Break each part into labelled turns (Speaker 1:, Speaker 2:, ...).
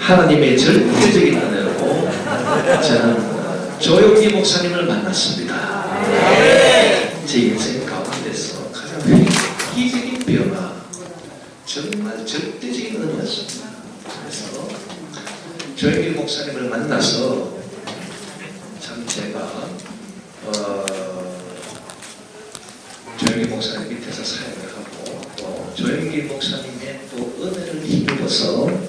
Speaker 1: 하나님의 절대적인 은혜로 저는 조용기 목사님을 만났습니다. 제 인생 가운데서 가장 획기적인 변화, 정말 절대적인 은혜였습니다. 그래서 조용기 목사님을 만나서 참 제가 조용기 목사님 밑에서 사역을 하고 또 조용기 목사님의 또 은혜를 힘입어서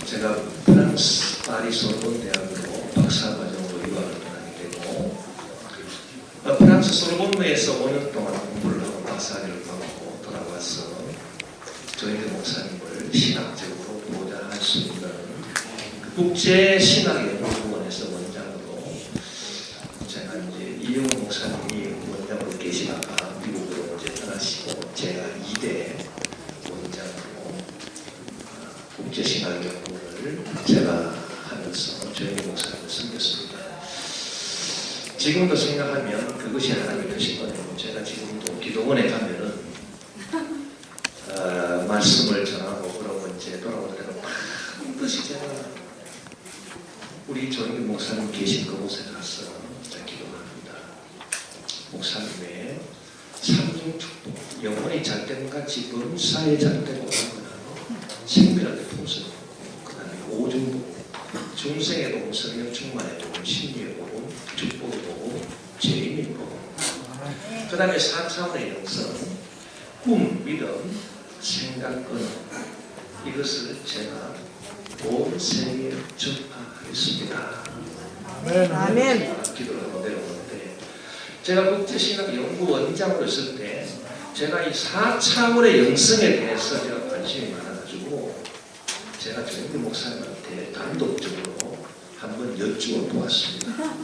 Speaker 1: 제가 프랑스 파리 소르본 대학으로 박사과정으로 유학을 하게 되고 프랑스 소르본에서 5년 동안 공부를 하고 박사학위를 받고 돌아와서 조용기 목사님을 신학적으로 보좌할 수 있는 국제신학연구원에서 원장으로 제가 이제 이용 목사님이 원장으로 계시다가 미국으로 이제 떠나시고 제가 2대 원장으로 국제신학연구원을 제가 하면서 조용기 목사님을 섬겼습니다. 지금도 생각하면 그것이 하나님의 뜻인 거예요. 제가 지금도 기도원에 가면은 말씀을 전하고 그러고 이제 돌아오는 데는 반드시 제가 우리 조용기 목사님 계신 그곳에 가서 기도합니다. 목사님의 삼중 축복, 영혼이 잘된 같이 범사에 잘되고 생명의 풍성, 그 다음에 오중복, 중생의 복음, 성령 충만의 복음, 신리의 복음, 축복의 복음, 죄인의 복음, 그 다음에 4차원의 영성, 꿈, 믿음, 생각, 언어, 이것을 제가 온 세계에 전파하겠습니다.
Speaker 2: 아멘.
Speaker 1: 기도를 하고 내려오는데 제가 국제신학연구원장으로 있을 때 제가 이 4차원의 영성에 대해서 제가 관심이 많아가지고 제가 조용기 목사님한테 단독적으로 한번 여쭈어 보았습니다.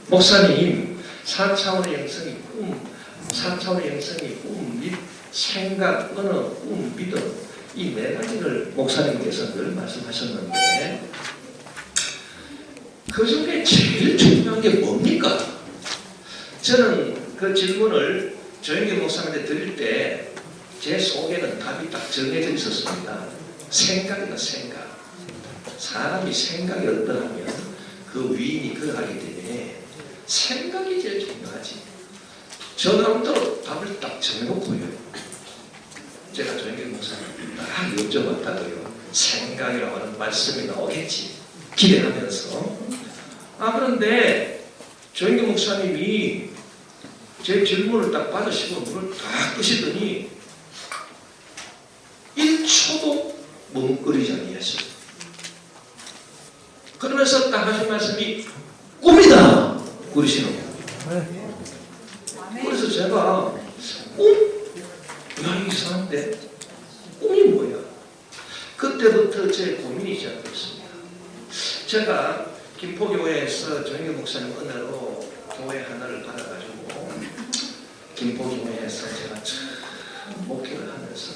Speaker 1: 목사님, 4차원의 영성이 꿈, 4차원의 영성이 꿈, 생각, 언어, 꿈, 믿음, 이 네 가지를 목사님께서 늘 말씀하셨는데 그 중에 제일 중요한 게 뭡니까? 저는 그 질문을 조용기 목사님한테 드릴 때 제 속에는 답이 딱 정해져 있었습니다. 생각이다, 생각. 사람이 생각이 어떠하면 그 위인이 그러하기 때문에 생각이 제일 중요하지. 저 나름대로 답을 딱 정해놓고요. 제가 조용기 목사님 딱 여쭤봤다고요. 생각이라고 하는 말씀이 나오겠지. 기대하면서. 그런데 조용기 목사님이 제 질문을 딱 받으시고 문을 딱 끄시더니 1초도 멈거리지 아니했어요. 그러면서 딱 하신 말씀이 꿈이다! 그러시는 거예요. 그래서 제가 꿈? 야, 이상한데? 꿈이 뭐야? 그때부터 제 고민이 시작됐습니다. 제가 김포교회에서 조용기 목사님 은혜로 교회 하나를 받아가지고 김포교회에서 제가 참 목회를 하면서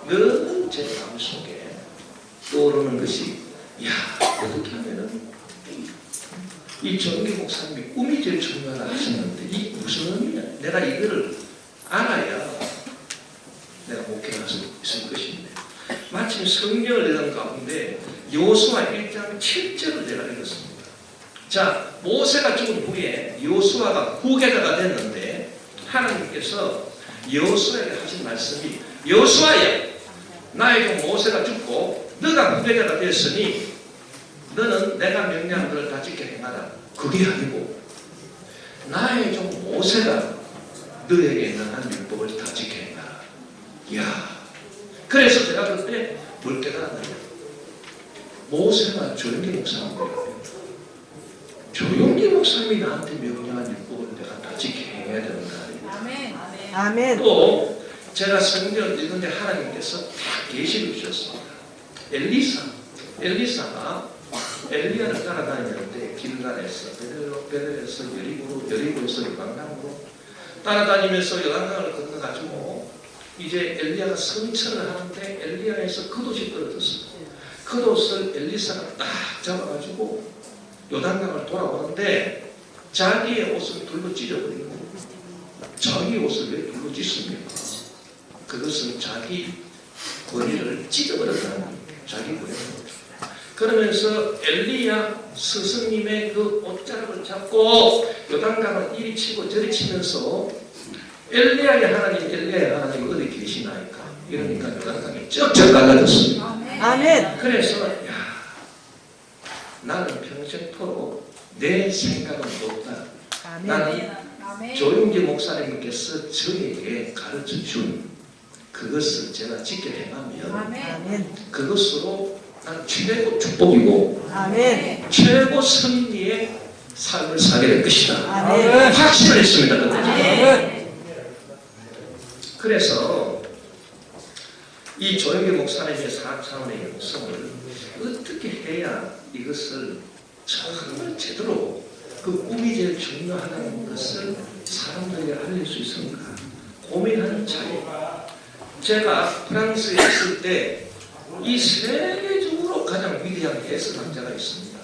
Speaker 1: 늘 제 마음속에 떠오르는 것이 야, 어떻게 하면은 이 조용기 목사님이 꿈이 제일 중요하다 하셨는데 이 무슨 의미냐? 내가 이거를 알아야 내가 목회를 할 수 있을 것인데 마침 성경을 읽은 가운데 여호수아 1장 7절을 내가 읽었습니다. 자, 모세가 죽은 후에 여호수아가 후계자가 됐는데 하나님께서 여호수아에게 하신 말씀이 여호수아야, 나의 종 모세가 죽고 너가 후계자가 됐으니 너는 내가 명령한 것을 다 지켜 행하라. 그게 아니고 나의 종 모세가 너에게 명한 율법을 다 지켜 행하라. 이야, 그래서 제가 그때 뭘 깨달았느냐. 모세가 조용기 목사님이에요. 조용기 목사님이 나한테 명령한 율법을 내가 다 지켜 행해야 된다.
Speaker 2: 아멘. 아멘.
Speaker 1: 또 제가 성경을 읽는데 하나님께서 다 계시를 주셨습니다. 엘리사가 엘리야를 따라다니는데 길갈에서 베델에서 여리고에서 요단강으로 따라다니면서 요단강을 건너가지고 이제 엘리야가 성천을 하는데 엘리야에서 겉옷이 떨어졌어요. 겉옷을 엘리사가 딱 잡아가지고 요단강을 돌아오는데 자기의 옷을 둘러 찢어버리고 자기 옷을 왜 둘러 찢습니까? 그것은 자기 권위를 찢어버렸다는 자기 권위를 그러면서 엘리야 스승님의 그 옷자락을 잡고 요단강을 이리 치고 저리 치면서 엘리야의 하나님 어디 계시나이까? 이러니까 요단강이 쩍쩍 갈라졌습니다.
Speaker 2: 아멘.
Speaker 1: 그래서 나는 평생토록 내 생각은 없다. 나는 조용기 목사님께서 저에게 가르쳐준 그것을 제가 지켜내가면 그것으로 난 최고 축복이고 최고 승리의 삶을 살게 될 것이다. 확신을 했습니다. 그래서 이 조용기 목사님의 사차원의 영성을 어떻게 해야 이것을 정말 제대로 그 꿈이 제일 중요하다는 것을 사람들에게 알릴 수 있습니까? 고민하는 차이. 제가 프랑스에 있을 때 이 세계적으로 가장 위대한 예술학자가 있습니다.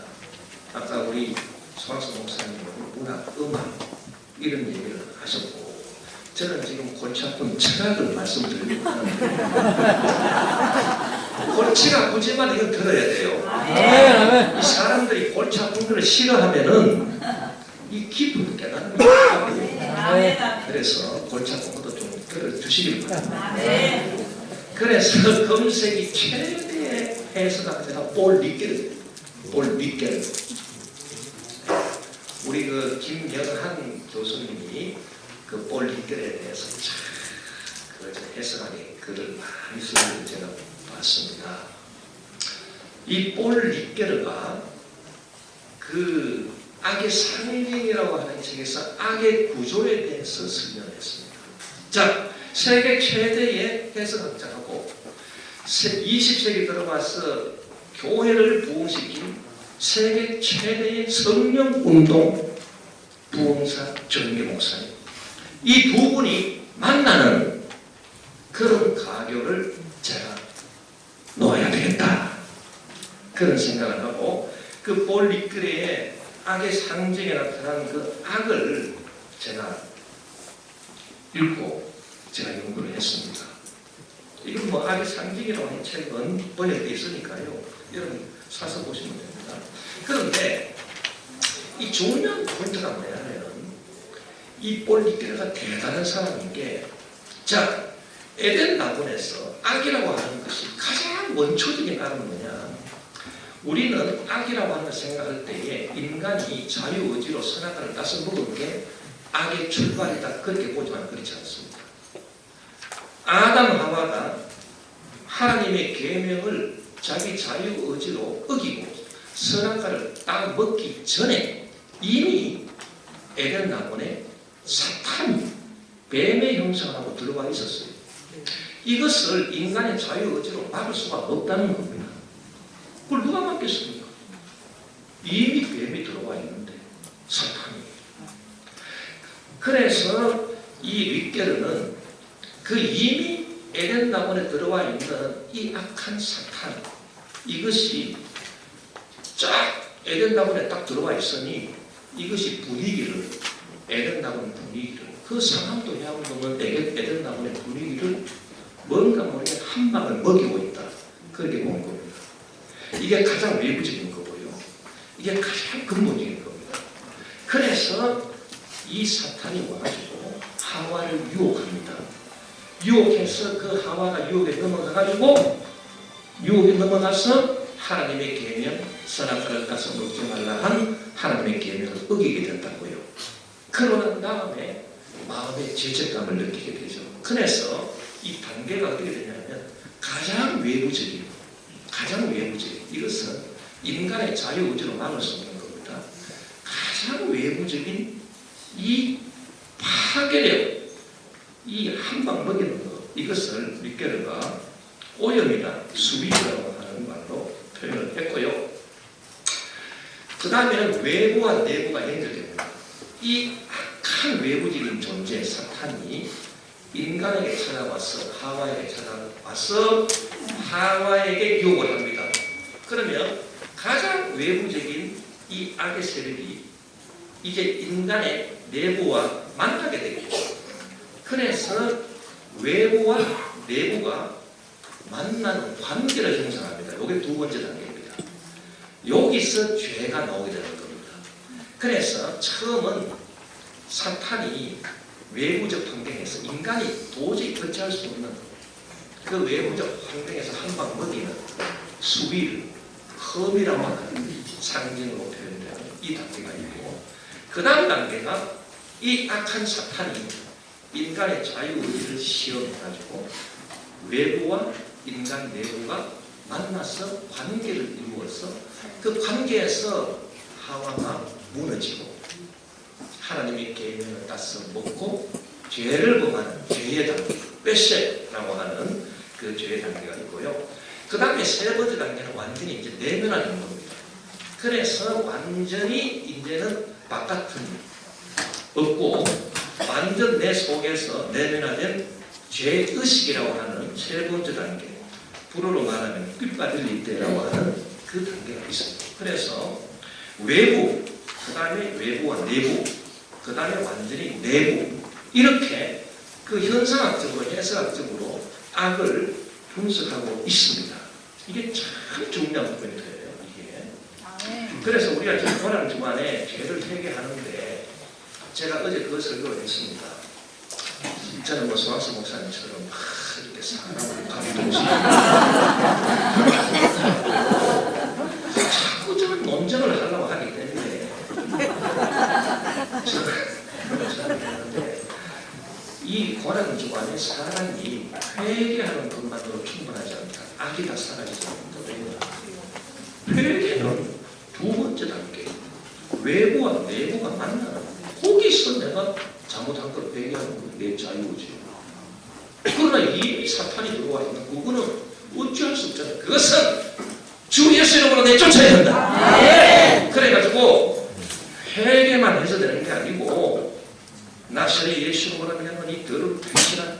Speaker 1: 아까 우리 소학수 목사님 문학, 음악 이런 얘기를 하셨고 저는 지금 골치 아픈 철학을 말씀드리고 하는데 골치가 아프지만 이건 들어야 돼요. 이 사람들이 골치 아픈 걸 싫어하면은 이 깊은 깨달음이 없거든요. 그래서 골치 아픈 것도 좀 들어주시길 바랍니다. 그래서 검색이 최대의 해석학자가 볼 리게르. 우리 그 김영한 교수님이 그 볼 리게르에 대해서 그 해석하게 글을 많이 쓰는 걸 제가 봤습니다. 이 볼 리게르가 그 악의 상징이라고 하는 책에서 악의 구조에 대해서 설명했습니다. 자, 세계 최대의 해석학자하고 20세기 들어와서 교회를 부흥시킨 세계 최대의 성령운동 부흥사 조용기 목사님, 이 두 분이 만나는 그런 가교를 제가 놓아야 되겠다 그런 생각을 하고 그 볼 리게르의 악의 상징에 나타난 그 악을 제가 읽고 제가 연구를 했습니다. 이건 뭐 악의 상징이라고 하는 책은 번역되어 있으니까요. 여러분 사서 보시면 됩니다. 그런데 이 중요한 포인트가 뭐냐면 이 볼 리게르가 대단한 사람인 게, 자, 에덴 나군에서 악이라고 하는 것이 가장 원초적인 악은 뭐냐? 우리는 악이라고 하는 생각할 때에 인간이 자유의지로 선악과를 따서 먹은 게 악의 출발이다 그렇게 보지만 그렇지 않습니다. 아담 하와가 하나님의 계명을 자기 자유의지로 어기고 선악과를 딱 먹기 전에 이미 에덴 나무에 사탄이 뱀의 형상하고 들어와 있었어요. 이것을 인간의 자유의지로 막을 수가 없다는 겁니다. 그걸 누가 막겠습니까? 이미 뱀이 들어와 있는데 사탄이. 그래서 이 리게르는 그 이미 에덴 나무에 들어와 있는 이 악한 사탄, 이것이 쫙 에덴 나무에 딱 들어와 있으니 이것이 분위기를, 에덴 나무의 분위기를, 그 상황도 해양동은 에덴 나무의 분위기를 뭔가 모르게 한 방을 먹이고 있다 그렇게 본 겁니다. 이게 가장 외부적인 거고요. 이게 가장 근본적인 겁니다. 그래서 이 사탄이 와가지고 하와를 유혹합니다. 유혹해서 그 하와가 유혹에 넘어가서 하나님의 계명, 선악과를 따서 먹지 말라 한 하나님의 계명을 어기게 된다고요. 그러고 난 다음에 마음의 죄책감을 느끼게 되죠. 그래서 이 단계가 어떻게 되냐면 가장 외부적인 이것은 인간의 자유의지로 막을 수 없는 겁니다. 가장 외부적인 이 파괴력, 이 한방 먹이는 것, 이것을 리게르가 오염이다, 수비라고 하는 말로 표현을 했고요. 그 다음에는 외부와 내부가 연결됩니다. 이 악한 외부적인 존재 사탄이 인간에게 찾아와서 하와에게 유혹을 합니다. 그러면 가장 외부적인 이 악의 세력이 이제 인간의 내부와 만나게 되겠죠. 그래서 외부와 내부가 만나는 관계를 형성합니다. 이게 두 번째 단계입니다. 여기서 죄가 나오게 되는 겁니다. 그래서 처음은 사탄이 외부적 환경에서 인간이 도저히 거치할 수 없는 그 외부적 환경에서 한 방 먹이는 수위를 험이라고 하는 상징으로 표현되는 이 단계가 있고, 그 다음 단계가 이 악한 사탄이 인간의 자유의지를 시험해가지고 외부와 인간 내부가 만나서 관계를 이루어서 그 관계에서 하와가 무너지고 하나님의 계명을 따서 먹고 죄를 범하는 죄의 단계, 뺏세라고 하는 그 죄의 단계가 있고요. 그 다음에 세 번째 단계는 완전히 이제 내면화된 겁니다. 그래서 완전히 이제는 바깥은 없고 완전 내 속에서 내면화된 죄의식이라고 하는 세 번째 단계, 불어로 말하면 삐빠들릴 때라고 하는 그 단계가 있습니다. 그래서 외부, 그 다음에 외부와 내부, 그 다음에 완전히 내부, 이렇게 그 현상학적으로 해석학적으로 악을 분석하고 있습니다. 이게 참 중요한 포인트예요. 이게. 그래서 우리가 지금 고난 주간에 죄를 회개하는데 제가 어제 그 설교를 했습니다. 저는 뭐 소학수 목사님처럼 이렇게 사람을 감동시키고 자꾸 저는 논쟁을 하려고 하기 때문에 저는 하는데 이 고난 주간에 사람이 회개하는 것만으로 충분하지 않다. 악이 다 사라지지 않는다. 회개는 두 번째 단계, 외부와 내부가 만나는, 거기서 내가 잘못한 걸 회개하는 건 내 자유지. 그러나 이미 사탄이 들어와 있는 그거는 어찌할 수 없잖아요. 그것은 주 예수 이름으로 내쫓아야 한다. 그래가지고 회개만 해서 되는 게 아니고 나셔리 예수 이름으로 하면 이 더러운 귀신아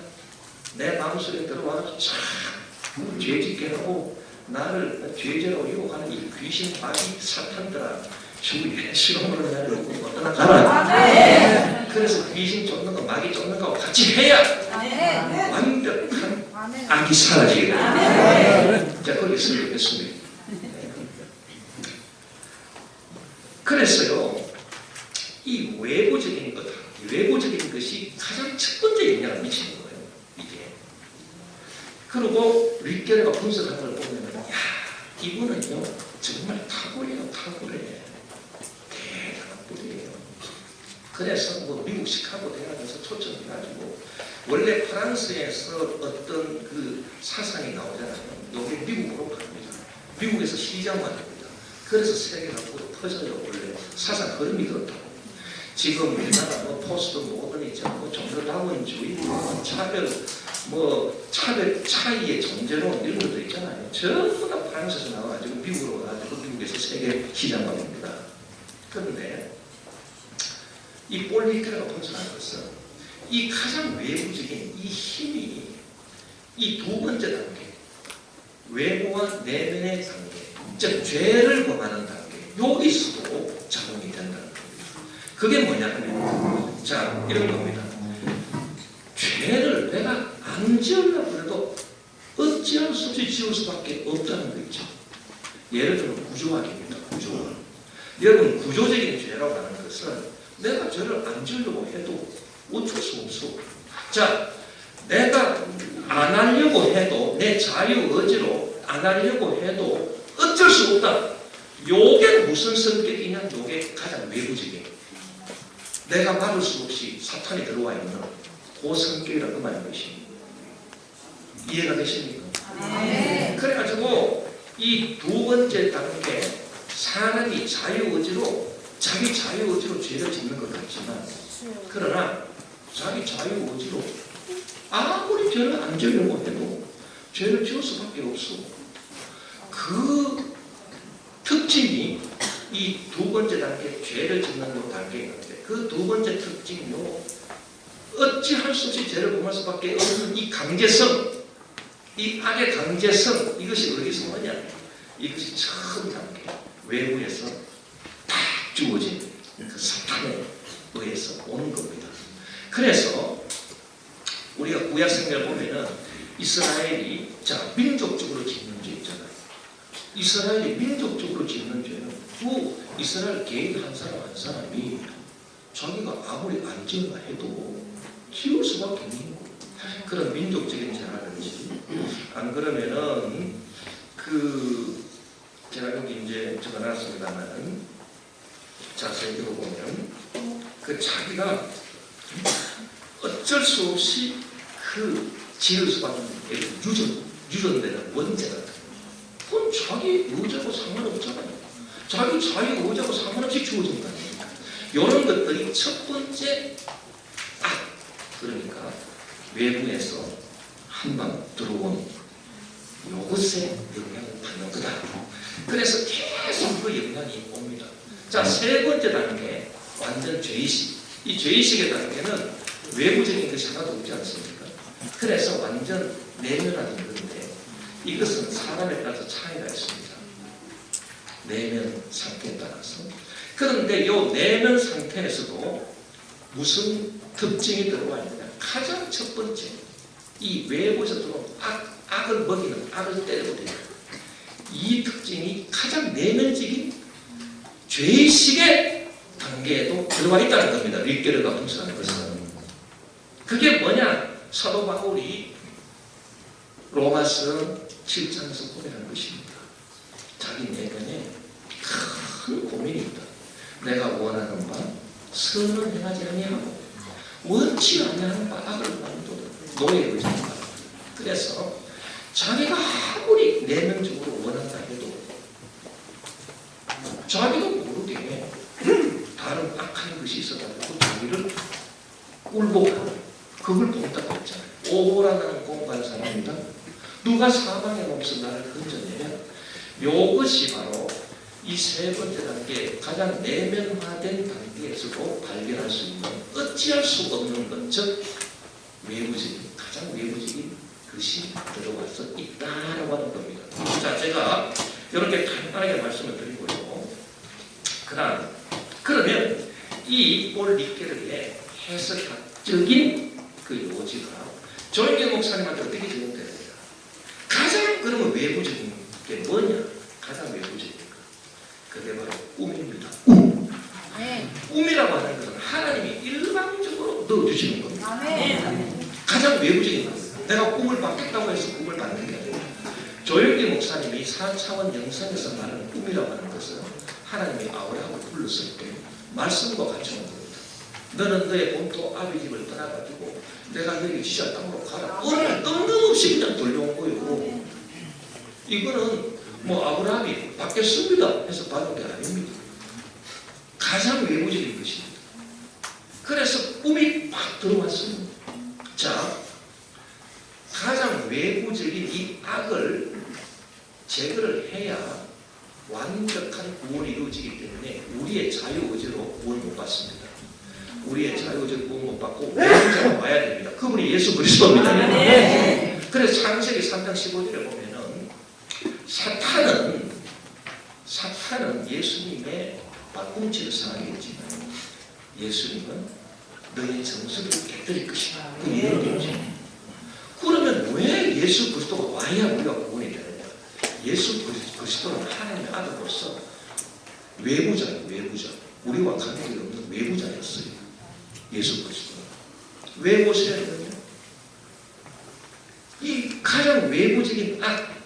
Speaker 1: 내 마음속에 들어와서 참 죄짓게 하고 나를 죄죄로 유혹하는 이 귀신 마귀 사탄들아, 주 예수 이름으로 나를 놓고 떠나가라. 그래서 귀신 쫓는 거 마귀 쫓는 거하고 같이 해야 완벽한 악이 사라지게 됩니다. 자, 거기서 읽겠습니다. 그래서요, 이 외부적인 것, 외부적인 것이 가장 첫 번째 영향을 미치는 거예요. 이게. 그리고 윗결과 분석하는 걸 보면, 야, 이분은요 정말 탁월해요, 탁월해. 대단한 분이에요. 그래서 뭐 미국 시카고 대학에서 초청해가지고 원래 프랑스에서 어떤 그 사상이 나오잖아요. 여기 미국으로 갑니다. 미국에서 시장만 됩니다. 그래서 세계적으로 터져요. 원래 사상 흐름이 그렇다고. 지금 우리나라 뭐 포스트 모더니즘, 뭐 종교다원주의, 뭐 차별 차이의 존재론 이런 것도 있잖아요. 전부 다 프랑스에서 나와가지고 미국으로 가가지고 미국에서 세계 시장만 됩니다. 그런데 이 폴리케라가 분석하는 것은 이 가장 외부적인 이 힘이 이 두 번째 단계, 외부와 내면의 단계, 즉 죄를 범하는 단계, 여기서도 작용이 된다는 겁니다. 그게 뭐냐면, 자, 이런 겁니다. 죄를 내가 안 지으려고 해도 어찌할 수 없이 지을 수밖에 없다는 거 있죠. 예를 들면 구조학입니다. 구조학. 여러분, 구조적인 죄라고 하는 것은 내가 죄를 안 지으려고 해도 어쩔 수 없어. 자, 내가 안 하려고 해도, 내 자유 의지로 안 하려고 해도 어쩔 수 없다. 요게 무슨 성격이냐? 요게 가장 외부적인, 내가 막을 수 없이 사탄이 들어와 있는 그 성격이라고 그 말인 것입니다. 이해가 되십니까? 네. 그래가지고 이 두 번째 단계, 사람이 자유의지로, 자기 자유의지로 죄를 짓는 것 같지만, 그러나 자기 자유의지로 아무리 죄를 안 지으려고 해도 죄를 지을 수밖에 없어. 그 특징이 이 두 번째 단계, 죄를 짓는 그 단계인데, 그 두 번째 특징이요, 어찌할 수 없이 죄를 범할 수밖에 없는 이 강제성, 이 악의 강제성, 이것이 어디서 오냐? 이것이 처음 단계, 외부에서 딱 주어진 그 사탄에 의해서 오는 겁니다. 그래서 우리가 구약 성경을 보면은 이스라엘이, 자, 민족적으로 짓는 죄 있잖아요. 이스라엘이 민족적으로 짓는 죄는 그 이스라엘 개인 한 사람 한 사람이 자기가 아무리 안 지은가 해도 지을 수밖에 없는 거. 그런 민족적인 죄라든지 안 그러면은 제가 여기 이제 적어놨습니다만 자세히 읽어보면 자기가 어쩔 수 없이 지을 수밖에 없는 게 유전되는 원죄 같은 거. 그건 자기 의지하고 상관없잖아요. 자기 자유 의지하고 상관없이 주어진 거 아닙니까? 이런 것들이 첫 번째 그러니까 외부에서 한방 들어온 요것에 영향을 받는 거다. 그래서 계속 그 영향이 옵니다. 자, 세 번째 단계 완전 죄의식. 이 죄의식의 단계는 외부적인 것이 하나도 없지 않습니까? 그래서 완전 내면화된 건데 이것은 사람에 따라서 차이가 있습니다. 내면 상태에 따라서. 그런데 이 내면 상태에서도 무슨 특징이 들어와 있느냐. 가장 첫 번째 이 외부에서 들어온 악을 먹이는 악을 때려버리는 이 특징이 가장 내면적인 죄의식의 단계에도 들어와 있다는 겁니다. 윗계르가 분석하는 것은. 그게 뭐냐? 사도 바울이 로마서 7장에서 고백하는 것입니다. 자기 내면에 큰 고민이 있다. 내가 원하는 바 선을 행하지 아니하고 원치 아니하는 바 악을 만도다. 노예의 의지다. 그래서 자기가 아무리 내면적으로 원한다 해도 자기가 모르게 다른 악한 것이 있어가지고 자기를 꿀복하는 그걸 본다고 했잖아요. 오호라는 공부한 사람이다. 누가 사망의 몸에서 나를 건져내면 이것이 바로 이 세 번째 단계 가장 내면화된 단계에서도 발견할 수 있는 어찌할 수 없는 것, 즉 외부적인 가장 외부적인 것이 들어와서 있다라고 하는 겁니다. 자, 제가 이렇게 간단하게 말씀을 드리고요. 그러면 이 올 리케르의 해석학적인 그 요지가 조영계 목사님한테 어떻게 적용돼야 돼요? 가장 그러면 외부적인 게 뭐냐? 가장 외부적인 거. 그게 바로 꿈입니다. 꿈이라고 하는 것은 하나님이 일방적으로 넣어주시는 겁니다. 가장 외부적인 겁니다. 내가 꿈을 받겠다고 해서 꿈을 받는 게 아니라 조영계 목사님이 4차원 영성에서 말하는 꿈이라고 하는 것은 하나님이 아우라하고 불렀을 때 말씀과 같이 오는 겁니다. 너는 너의 본토 아비 집을 떠나가지고 내가 너희 지시한 땅으로 가라. 오늘 뜬금없이 그냥 돌려온 거예요. 이거는 아브라함이 받겠습니다 해서 받은 게 아닙니다. 가장 외부적인 것입니다. 그래서 꿈이 팍 들어왔습니다. 자, 가장 외부적인 이 악을 제거를 해야 완벽한 구원이 이루어지기 때문에 우리의 자유의지로 구원 못 받습니다. 우리의 자유의지로 구원 못 받고 구원자가 와야 됩니다. 그분이 예수 그리스도입니다. 그래서 창세기 3장 15절에 보면은 사탄은 예수님의 발꿈치를 상하겠지만 예수님은 너의 정수를 깨뜨릴 것이다. 그러면 왜 예수 그리스도가 와야 우리가 구원이 되느냐? 예수 그리스도는 하나님의 아들로서 외부자예요. 외부자. 우리와 관계가 없는 외부자였어요. 예수 그리스도는. 왜 오셔야 되느냐? 이 가장 외부적인 악,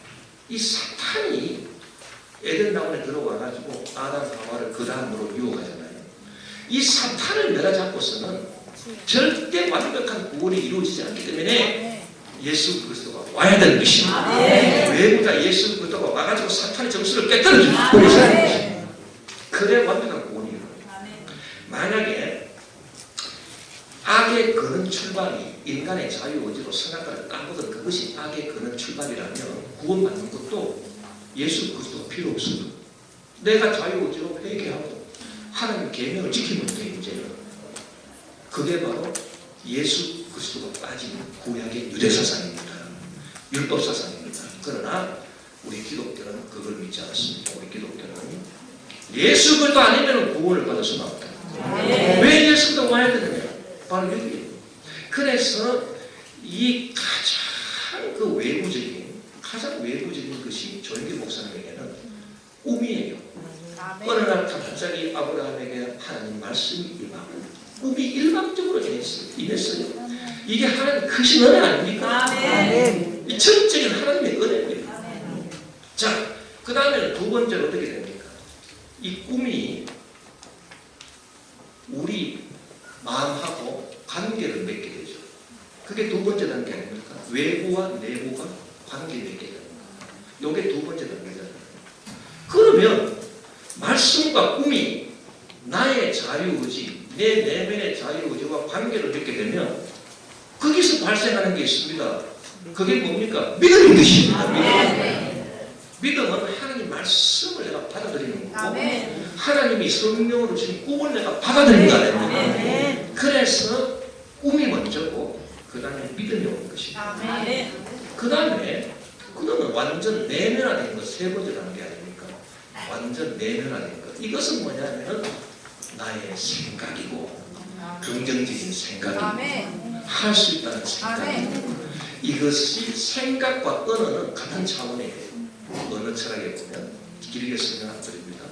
Speaker 1: 이 사탄이 에덴 나무에 들어와가지고 아담 하와를 그 다음으로 유혹하잖아요. 이 사탄을 내려잡고서는 절대 완벽한 구원이 이루어지지 않기 때문에 예수 그리스도가 와야 되는 것입니다. 외부자 예수 그리스도가 와가지고 사탄의 정수를 깨뜨려주는 것입니다. 그래 완벽한 구원이 이루어집니다. 만약에 악의 그는 출발이 인간의 자유의지로 선악과를 따먹은 그것이 악의 그는 출발이라면 구원받는 것도 예수 그리스도가 필요 없어요. 내가 자유의지로 회개하고 하나님 계명을 지키면 돼. 이제는 그게 바로 예수 그리스도가 빠진 구약의 유대사상입니다. 율법사상입니다. 그러나 우리 기독교는 그걸 믿지 않습니다. 우리 기독교는 예수 그리스도 아니면 구원을 받을 수가 없다. 왜 예수 그리스도 와야 되느냐? 바로 여기에요. 그래서 이 가장 그 외부적인 가장 외부적인 것이 조영기 목사님에게는 꿈이에요. 어느 날 갑자기 아브라함에게 하나님 말씀이 임하고 꿈이 일방적으로 임했어요. 이게 하나님 크신 은혜 아닙니까?
Speaker 2: 아멘.
Speaker 1: 이 전적인 하나님의 은혜입니다. 자, 그 다음에는 두 번째로 어떻게 됩니까? 이 꿈이 우리 마음하고 관계를 맺게 되죠. 그게 두 번째 단계 아닙니까? 외부와 내부가 관계를 맺게 됩니다. 이게 두 번째 단계잖아요. 그러면 말씀과 꿈이 나의 자유의지, 내 내면의 자유의지와 관계를 맺게 되면 거기서 발생하는 게 있습니다. 그게 뭡니까? 믿음인 것입니다. 믿음은 하나님 말씀을 내가 받아들이는 거고 하나님이 성령으로 주신 꿈을 내가 받아들이는 거 아닙니까? 그래서 꿈이 먼저고 그 다음에 믿음이 오는 것입니다. 그 다음에 그거는 완전 내면화된 것, 세 번째 단계 아닙니까? 완전 내면화된 것. 이것은 뭐냐면 나의 생각이고 긍정적인 생각이고 할 수 있다는 생각이고 이것이 생각과 언어는 같은 차원이에요. 언어 철학에 보면 길게 설명 안 드립니다.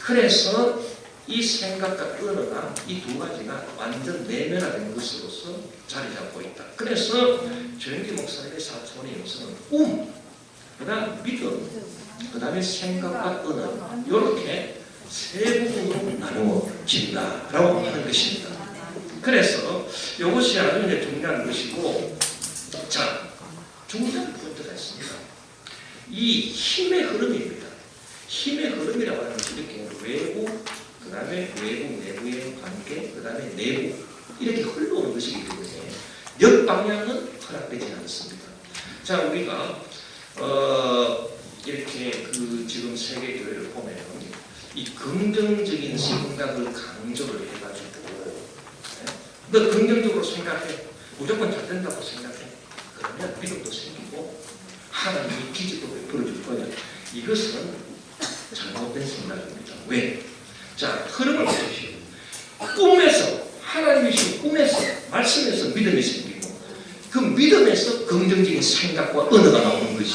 Speaker 1: 그래서 이 생각과 언어가 이 두 가지가 완전 내면화된 것으로서 자리 잡고 있다. 그래서 조영기 목사님의 4차원의 요소는 그 다음 믿음, 그 다음에 생각과 언어 이렇게 세 부분으로 나누어진다라고 하는 것입니다. 그래서 이것이 아주 이제 중요한 것이고, 자, 중요한 포인트가 있습니다. 이 힘의 흐름입니다. 힘의 흐름이라고 하는 것이 이렇게 외부, 그 다음에 외부, 내부의 관계, 그 다음에 내부 이렇게 흘러오는 것이기 때문에 역방향은 허락되지 않습니다. 자, 우리가 이렇게 그 지금 세계교회를 보면 이 긍정적인 생각을 강조를 해가지고 너 긍정적으로 생각해. 무조건 잘 된다고 생각해. 그러면 믿음도 생기고 하나님이 기적도 베풀어줄 거냐. 이것은 잘못된 생각입니다. 왜? 자, 흐름을 보십시오. 꿈에서 하나님이 주신 꿈에서 말씀에서 믿음이 생기고 그 믿음에서 긍정적인 생각과 언어가 나오는 것이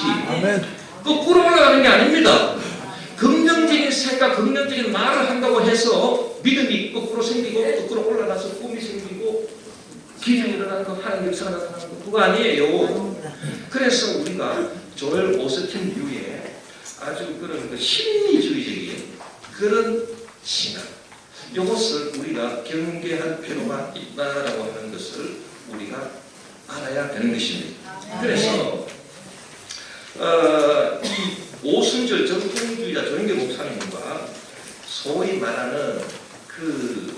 Speaker 1: 거꾸로 올라가는 게 아닙니다. 긍정적인 생각, 긍정적인 말을 한다고 해서 믿음이 거꾸로 생기고 거꾸로 올라가서 꿈이 생기고 기적이 일어나는 거, 하나님 역사가 나타나는 거 그거 아니에요. 그래서 우리가 조엘 오스틴 류의 아주 그런 그 심리주의적인 그런 신앙 이것을 우리가 경계할 필요가 있다라고 하는 것을 우리가 알아야 되는 것입니다. 그래서 이 오순절 전통주의자 조영기 목사님과 소위 말하는 그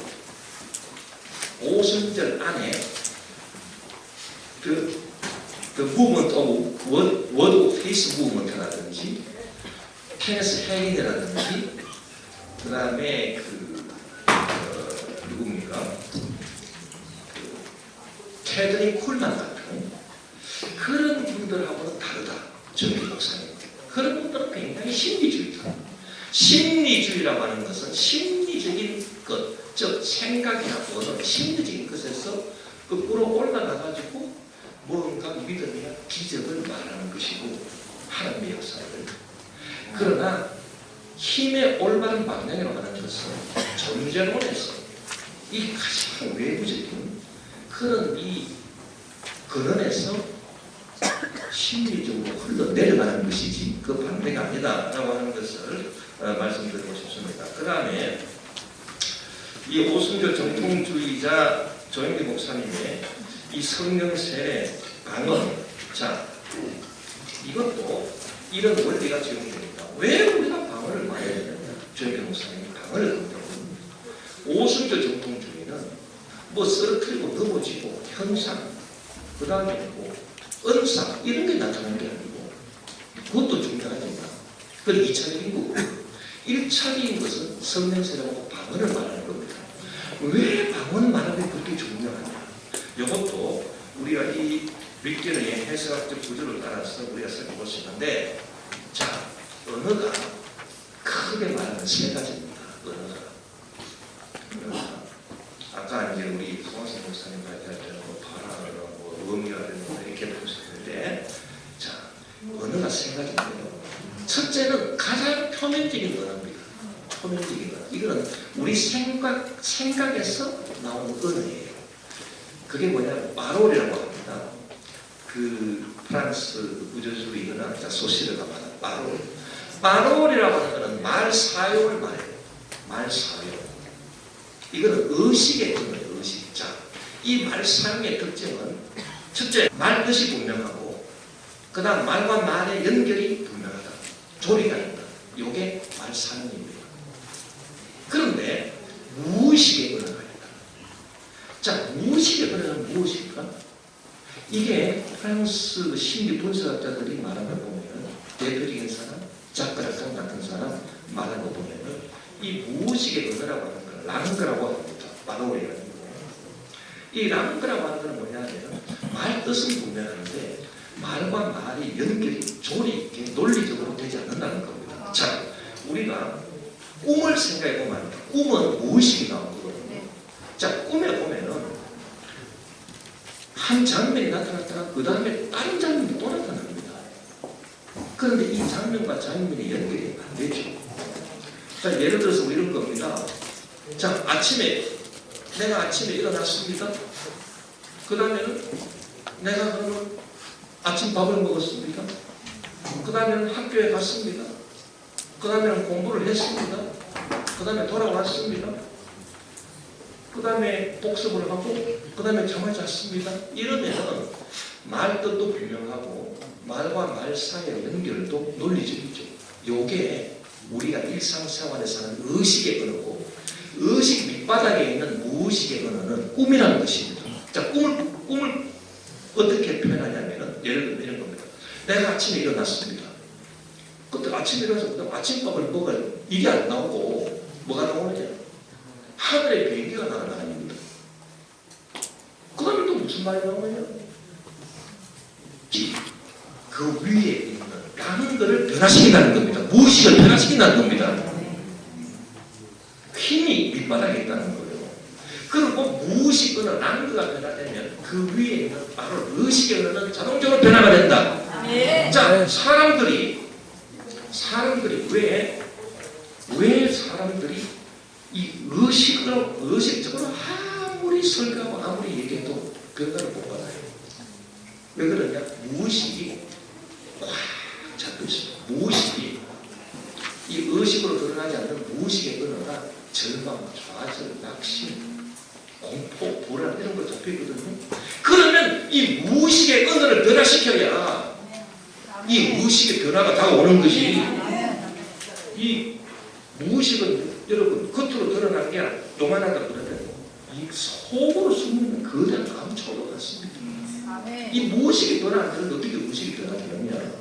Speaker 1: 오순절 안에 the movement of word of faith movement라든지 케네스 헤긴이라든지 그 다음에 누굽니까? 캐드린 콜만 같은 그런 분들하고는 다르다. 조영기 목사님. 그런 분들은 굉장히 심리주의다. 심리주의라고 하는 것은 심리적인 것, 즉 생각이나 언어, 심리적인 것에서 거꾸로 올라가가지고 뭔가 믿음이나 기적을 말하는 것이고 하나님의 역사를. 그러나 힘의 올바른 방향으로 가는 것은 존재론에서 이 가장 외부적인 그런 이 근원에서 심리적으로 흘러내려가는 것이지 그 반대가 아니다라고 하는 것을 말씀드리고 싶습니다. 그 다음에 이 오순절 정통주의자 조영기 목사님의 이 성령 세례 방언, 자 이것도 이런 원리가 적용됩니다. 왜 우리가 방언을 말해야 되느냐? 조영기 목사님이 방언을 강조합니다. 오순절 정통주의는 뭐 쓰러뜨리고 넘어지고 현상, 그 다음에 뭐 은사 이런 게 나타나는 게 아니고 그것도 중요하지만 그건 2차적인 거고 1차적인 것은 성령 세례하고 방언을 말하는 겁니다. 왜 방언을 말하는 게 그렇게 중요하냐? 이것도 우리가 이 윗견의 해석학적 구조를 따라서 우리가 살펴볼 수 있는데, 자, 언어가 크게 말하는 세 가지입니다. 언어가. 아까 이제 우리 송학생 목사님 발표할 때는 뭐 바라는 뭐 의미라든지 이렇게 보셨는데, 자, 언어가 첫째는 가장 표면적인 언어입니다. 표면적인 언어. 이거는 우리 생각에서 나오는 언어예요. 그게 뭐냐면 바롤이라고 합니다. 그 프랑스 우주주의 은학자 소시르가 말한 바롤. 바롤이라고 하는 것은 말 사용을 말해요. 말 사용. 이거는 의식의 언어예요. 의식. 자, 이 말 사용의 특징은 첫째, 말 뜻이 분명하고 그 다음 말과 말의 연결이 분명하다. 조리가 있다. 이게 말 사용입니다. 그런데 무의식의 언어가 있다. 자, 무의식의 언어는 무엇일까? 이게 프랑스 심리 분석학자들이 말하는 거 보면 대표적인 사람, 자크라칸 같은 사람 말하는 거 보면 이 무의식의 언어라고 하는 걸 랑그라고 합니다. 바로이라는 거. 이 랑그라고 하는 건 뭐냐면 말 뜻은 분명한데 말과 말이 연결이 조리 있게 논리적으로 되지 않는다는 겁니다. 자, 우리가 꿈을 생각해 보면 꿈은 무의식이 나오거든요. 자, 꿈에 보면은 한 장면이 나타났다가 그 다음에 다른 장면이 또 나타납니다. 그런데 이 장면과 장면이 연결이 안 되죠. 자, 예를 들어서 뭐 이런 겁니다. 자, 내가 아침에 일어났습니다. 그 다음에는 내가 그러면 아침 밥을 먹었습니다. 그 다음에는 학교에 갔습니다. 그 다음에는 공부를 했습니다. 그 다음에 돌아왔습니다. 그 다음에 복습을 하고 그 다음에 잠을 잤습니다. 이러면 말 뜻도 분명하고 말과 말 사이의 연결도 논리적이죠. 요게 우리가 일상생활에서 하는 의식의 언어고 의식 밑바닥에 있는 무의식의 언어는 꿈이라는 것입니다. 자, 꿈을 어떻게 표현하냐면은 예를 들면 이런 겁니다. 내가 아침에 일어났습니다. 그때 아침에 일어나서 아침밥을 먹을 이게 안 나오고 뭐가 나오느냐? 하늘에 비행기가 날아다닙니다. 그 다음에 또 무슨 말이 나오느냐? 그 위에 있는 다른 것을 변화시킨다는 겁니다. 무의식을 변화시킨다는 겁니다. 힘이 밑바닥에 있다는 거예요. 그리고 무의식 언어, 랑그가 변화되면 그 위에 있는 바로 의식의 언어는 자동적으로 변화가 된다. 자, 사람들이 왜 사람들이 이 의식적으로 아무리 설교하고 아무리 얘기해도 변화를 못 받아요. 왜 그러냐? 무의식이 꽉 잡혀 있어요. 무의식이 이 의식으로 드러나지 않는 무의식의 언어가 절망, 좌절, 낙심, 공포, 불안 이런 거 잡혀 있거든요. 그러면 이 무의식의 언어를 변화시켜야 이 무의식의 변화가 다오는 것이 이 무의식은 여러분 겉으로 드러나는 게 아니라 요만하다 그러면 이 속으로 숨는 거대한 감초로 같습니다. 이 무의식이 변화하는데 어떻게 무의식이 변화되느냐?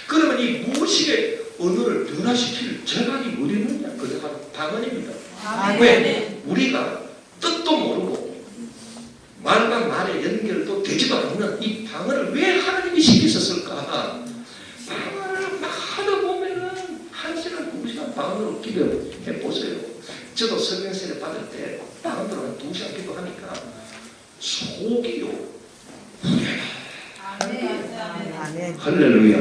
Speaker 1: 그러면 이 무의식의 언어를 변화시킬 재간이 어디 있느냐? 그게 바로 방언입니다. 왜? 우리가 뜻도 모르고 말과 말의 연결도 되지도 않는 이 방언을 왜 하나님이 시키셨을까? 방언을 막 하다 보면은 1시간, 2시간 방언으로 기도해 보세요. 저도 성경세례 받을 때 방언으로 한 2시간 기도하니까 속이요.
Speaker 2: 아멘.
Speaker 1: 할렐루야.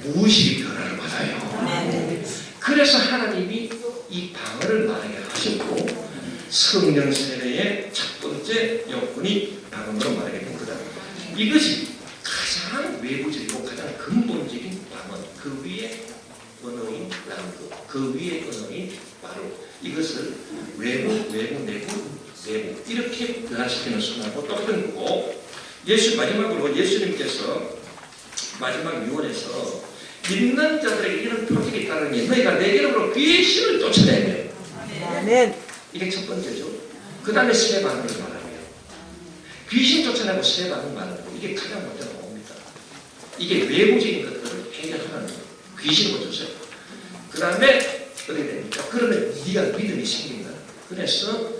Speaker 1: 무의식이 변화를 받아요. 그래서 하나님이 이 방언을 말하게 하셨고 성령 세례의 첫 번째 요건이 방언으로 말하게 된 거다. 이것이 가장 외부적이고 가장 근본적인 방언. 그 위에 언어인 랑그, 그 위에 언어인 바로 이것을 외부, 내부 이렇게 변화시키는 순환하고 똑같은 거고 마지막으로 예수님께서 마지막 유언에서 믿는 자들에게 이런 표적이 있다는 너희가 내 이름으로 귀신을 쫓아내며
Speaker 2: 아멘.
Speaker 1: 이게 첫 번째죠. 그 다음에 세 반응을 말하며 귀신 쫓아내고 세 반응을 말하고 이게 가장 먼저 나옵니다. 이게 외부적인 것들을 해결하는 귀신을 쫓아내고 그 다음에 어떻게 됩니까? 그러면 네가 믿음이 생긴다. 그래서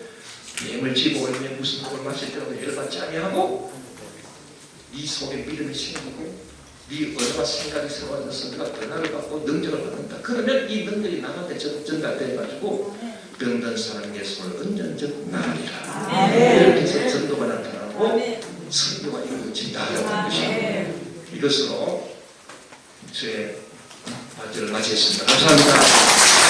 Speaker 1: 뱀을 집어 올리면 무슨 독을 마실 때라도 열받지 아니하고 네 속에 믿음이 생기고 네 언어와 생각이 새로워져서 네가 변화를 받고 능력을 받는다. 그러면 이 능력이 남한테 전달돼가지고 병든 사람의 손을 은전적 나으리라. 이렇게 해서 전도가 나타나고 선교가 이루어진다라는 것입니다. 이것으로 제 발제를 마치겠습니다. 감사합니다.